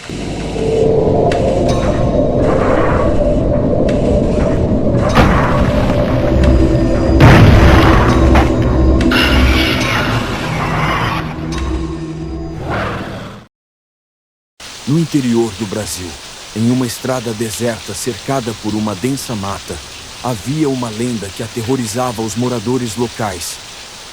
No interior do Brasil, em uma estrada deserta cercada por uma densa mata, havia uma lenda que aterrorizava os moradores locais: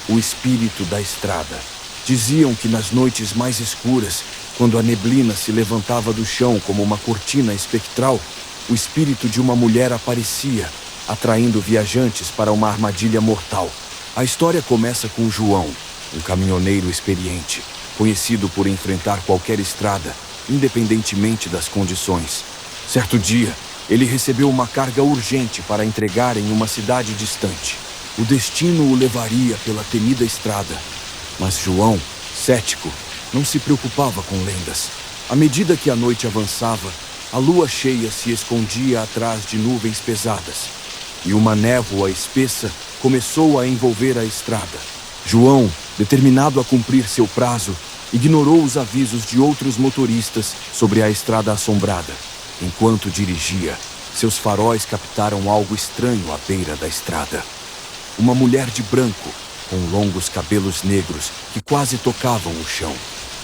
o espírito da estrada. Diziam que nas noites mais escuras, quando a neblina se levantava do chão como uma cortina espectral, o espírito de uma mulher aparecia, atraindo viajantes para uma armadilha mortal. A história começa com João, um caminhoneiro experiente, conhecido por enfrentar qualquer estrada, independentemente das condições. Certo dia, ele recebeu uma carga urgente para entregar em uma cidade distante. O destino o levaria pela temida estrada. Mas João, cético, não se preocupava com lendas. À medida que a noite avançava, a lua cheia se escondia atrás de nuvens pesadas, e uma névoa espessa começou a envolver a estrada. João, determinado a cumprir seu prazo, ignorou os avisos de outros motoristas sobre a estrada assombrada. Enquanto dirigia, seus faróis captaram algo estranho à beira da estrada. Uma mulher de branco, com longos cabelos negros que quase tocavam o chão.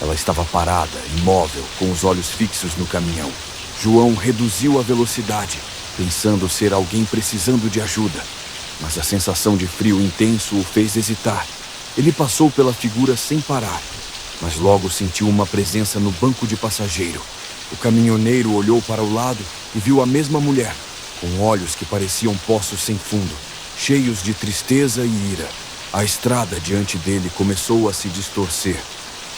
Ela estava parada, imóvel, com os olhos fixos no caminhão. João reduziu a velocidade, pensando ser alguém precisando de ajuda. Mas a sensação de frio intenso o fez hesitar. Ele passou pela figura sem parar, mas logo sentiu uma presença no banco de passageiro. O caminhoneiro olhou para o lado e viu a mesma mulher, com olhos que pareciam poços sem fundo, cheios de tristeza e ira. A estrada diante dele começou a se distorcer.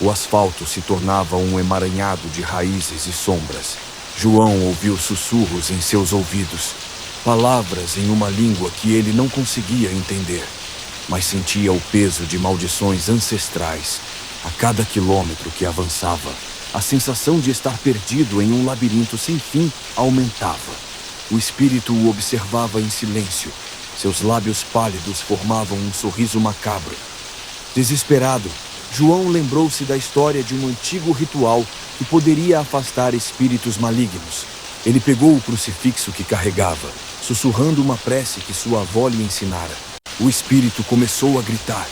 O asfalto se tornava um emaranhado de raízes e sombras. João ouviu sussurros em seus ouvidos, palavras em uma língua que ele não conseguia entender, mas sentia o peso de maldições ancestrais. A cada quilômetro que avançava, a sensação de estar perdido em um labirinto sem fim aumentava. O espírito o observava em silêncio. Seus lábios pálidos formavam um sorriso macabro. Desesperado, João lembrou-se da história de um antigo ritual que poderia afastar espíritos malignos. Ele pegou o crucifixo que carregava, sussurrando uma prece que sua avó lhe ensinara. O espírito começou a gritar,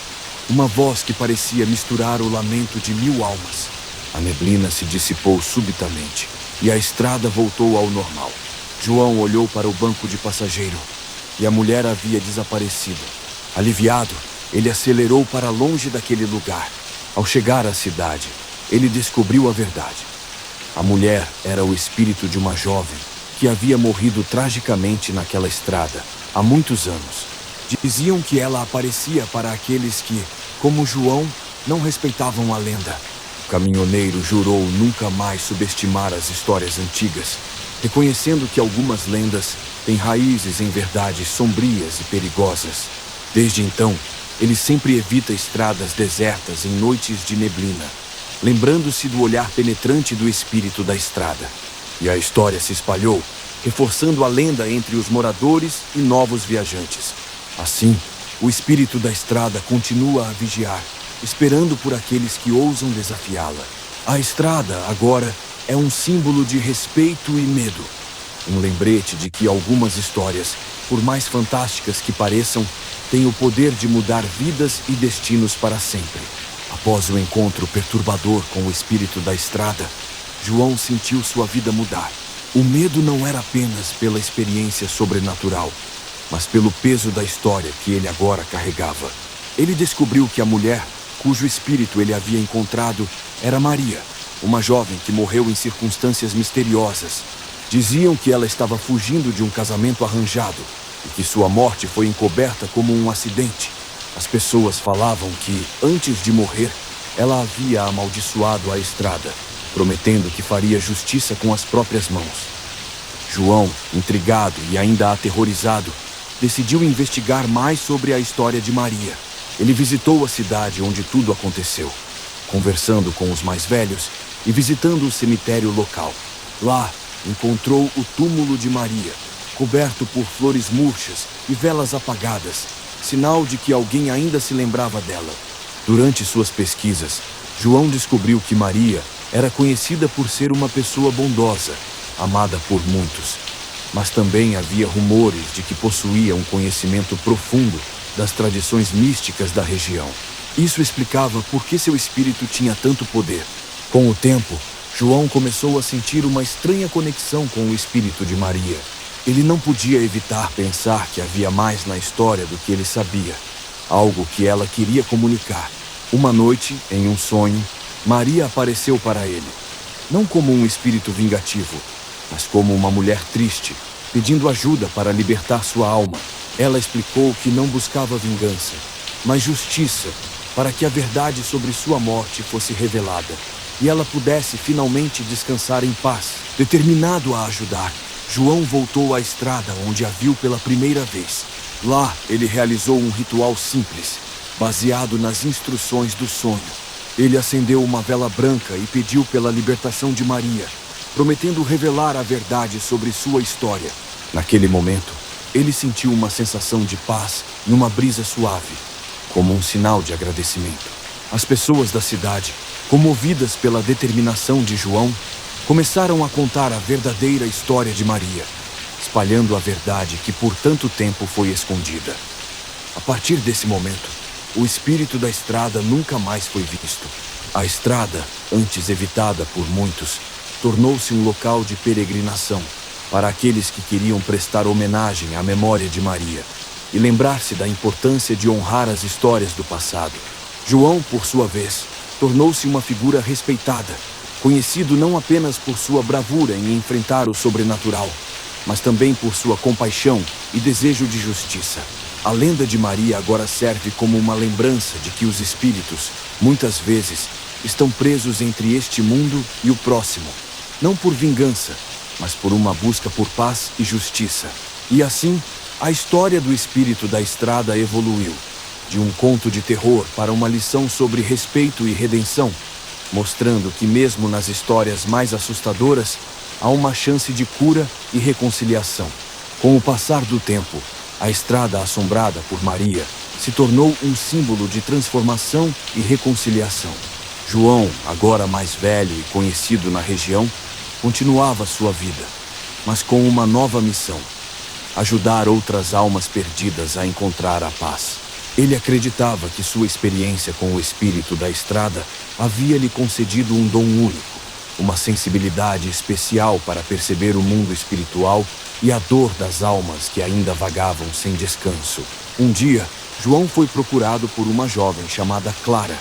uma voz que parecia misturar o lamento de 1000 almas. A neblina se dissipou subitamente e a estrada voltou ao normal. João olhou para o banco de passageiro e a mulher havia desaparecido. Aliviado, ele acelerou para longe daquele lugar. Ao chegar à cidade, ele descobriu a verdade. A mulher era o espírito de uma jovem que havia morrido tragicamente naquela estrada há muitos anos. Diziam que ela aparecia para aqueles que, como João, não respeitavam a lenda. O caminhoneiro jurou nunca mais subestimar as histórias antigas, reconhecendo que algumas lendas têm raízes em verdades sombrias e perigosas. Desde então, ele sempre evita estradas desertas em noites de neblina, lembrando-se do olhar penetrante do espírito da estrada. E a história se espalhou, reforçando a lenda entre os moradores e novos viajantes. Assim, o espírito da estrada continua a vigiar, esperando por aqueles que ousam desafiá-la. A estrada, agora, é um símbolo de respeito e medo. Um lembrete de que algumas histórias, por mais fantásticas que pareçam, têm o poder de mudar vidas e destinos para sempre. Após o encontro perturbador com o espírito da estrada, João sentiu sua vida mudar. O medo não era apenas pela experiência sobrenatural, mas pelo peso da história que ele agora carregava. Ele descobriu que a mulher, cujo espírito ele havia encontrado, era Maria, uma jovem que morreu em circunstâncias misteriosas. Diziam que ela estava fugindo de um casamento arranjado e que sua morte foi encoberta como um acidente. As pessoas falavam que, antes de morrer, ela havia amaldiçoado a estrada, prometendo que faria justiça com as próprias mãos. João, intrigado e ainda aterrorizado, decidiu investigar mais sobre a história de Maria. Ele visitou a cidade onde tudo aconteceu, conversando com os mais velhos e visitando o cemitério local. Lá, encontrou o túmulo de Maria, coberto por flores murchas e velas apagadas, sinal de que alguém ainda se lembrava dela. Durante suas pesquisas, João descobriu que Maria Era conhecida por ser uma pessoa bondosa, amada por muitos, mas também havia rumores de que possuía um conhecimento profundo das tradições místicas da região. Isso explicava por que seu espírito tinha tanto poder. Com o tempo, João começou a sentir uma estranha conexão com o espírito de Maria. Ele não podia evitar pensar que havia mais na história do que ele sabia, algo que ela queria comunicar. Uma noite, em um sonho, Maria apareceu para ele, não como um espírito vingativo, mas como uma mulher triste, pedindo ajuda para libertar sua alma. Ela explicou que não buscava vingança, mas justiça, para que a verdade sobre sua morte fosse revelada e ela pudesse finalmente descansar em paz. Determinado a ajudar, João voltou à estrada onde a viu pela primeira vez. Lá, ele realizou um ritual simples, baseado nas instruções do sonho. Ele acendeu uma vela branca e pediu pela libertação de Maria, prometendo revelar a verdade sobre sua história. Naquele momento, ele sentiu uma sensação de paz e uma brisa suave, como um sinal de agradecimento. As pessoas da cidade, comovidas pela determinação de João, começaram a contar a verdadeira história de Maria, espalhando a verdade que por tanto tempo foi escondida. A partir desse momento, o espírito da estrada nunca mais foi visto. A estrada, antes evitada por muitos, tornou-se um local de peregrinação para aqueles que queriam prestar homenagem à memória de Maria e lembrar-se da importância de honrar as histórias do passado. João, por sua vez, tornou-se uma figura respeitada, conhecido não apenas por sua bravura em enfrentar o sobrenatural, mas também por sua compaixão e desejo de justiça. A lenda de Maria agora serve como uma lembrança de que os espíritos, muitas vezes, estão presos entre este mundo e o próximo, não por vingança, mas por uma busca por paz e justiça. E assim, a história do espírito da estrada evoluiu, de um conto de terror para uma lição sobre respeito e redenção, mostrando que mesmo nas histórias mais assustadoras, há uma chance de cura e reconciliação. Com o passar do tempo, a estrada assombrada por Maria se tornou um símbolo de transformação e reconciliação. João, agora mais velho e conhecido na região, continuava sua vida, mas com uma nova missão: ajudar outras almas perdidas a encontrar a paz. Ele acreditava que sua experiência com o espírito da estrada havia lhe concedido um dom único, uma sensibilidade especial para perceber o mundo espiritual e a dor das almas que ainda vagavam sem descanso. Um dia, João foi procurado por uma jovem chamada Clara,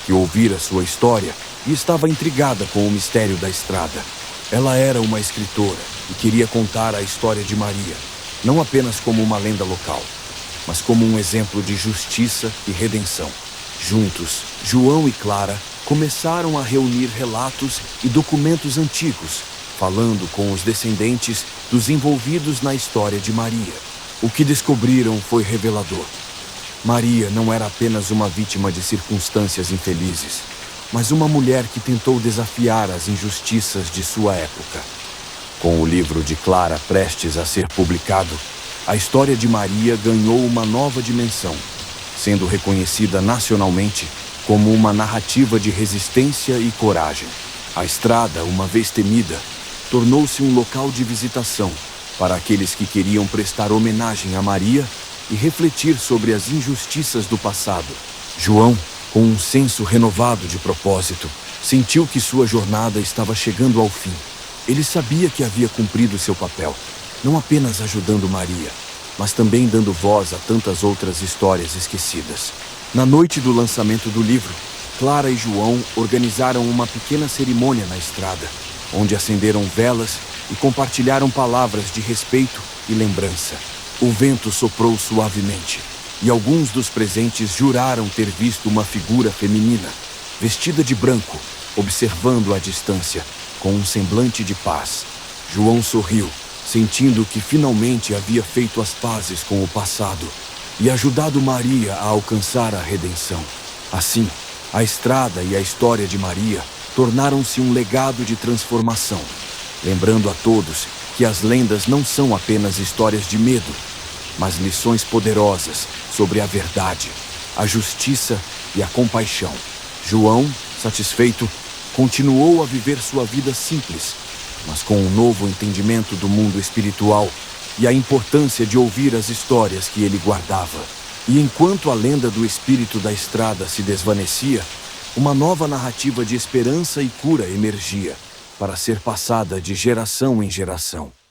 que ouvira sua história e estava intrigada com o mistério da estrada. Ela era uma escritora e queria contar a história de Maria, não apenas como uma lenda local, mas como um exemplo de justiça e redenção. Juntos, João e Clara começaram a reunir relatos e documentos antigos, falando com os descendentes dos envolvidos na história de Maria. O que descobriram foi revelador. Maria não era apenas uma vítima de circunstâncias infelizes, mas uma mulher que tentou desafiar as injustiças de sua época. Com o livro de Clara prestes a ser publicado, a história de Maria ganhou uma nova dimensão, sendo reconhecida nacionalmente como uma narrativa de resistência e coragem. A estrada, uma vez temida, tornou-se um local de visitação para aqueles que queriam prestar homenagem a Maria e refletir sobre as injustiças do passado. João, com um senso renovado de propósito, sentiu que sua jornada estava chegando ao fim. Ele sabia que havia cumprido seu papel, não apenas ajudando Maria, mas também dando voz a tantas outras histórias esquecidas. Na noite do lançamento do livro, Clara e João organizaram uma pequena cerimônia na estrada, onde acenderam velas e compartilharam palavras de respeito e lembrança. O vento soprou suavemente, e alguns dos presentes juraram ter visto uma figura feminina, vestida de branco, observando à distância, com um semblante de paz. João sorriu, sentindo que finalmente havia feito as pazes com o passado e ajudado Maria a alcançar a redenção. Assim, a estrada e a história de Maria tornaram-se um legado de transformação, lembrando a todos que as lendas não são apenas histórias de medo, mas lições poderosas sobre a verdade, a justiça e a compaixão. João, satisfeito, continuou a viver sua vida simples, mas com um novo entendimento do mundo espiritual e a importância de ouvir as histórias que ele guardava. E enquanto a lenda do espírito da estrada se desvanecia, uma nova narrativa de esperança e cura emergia, para ser passada de geração em geração.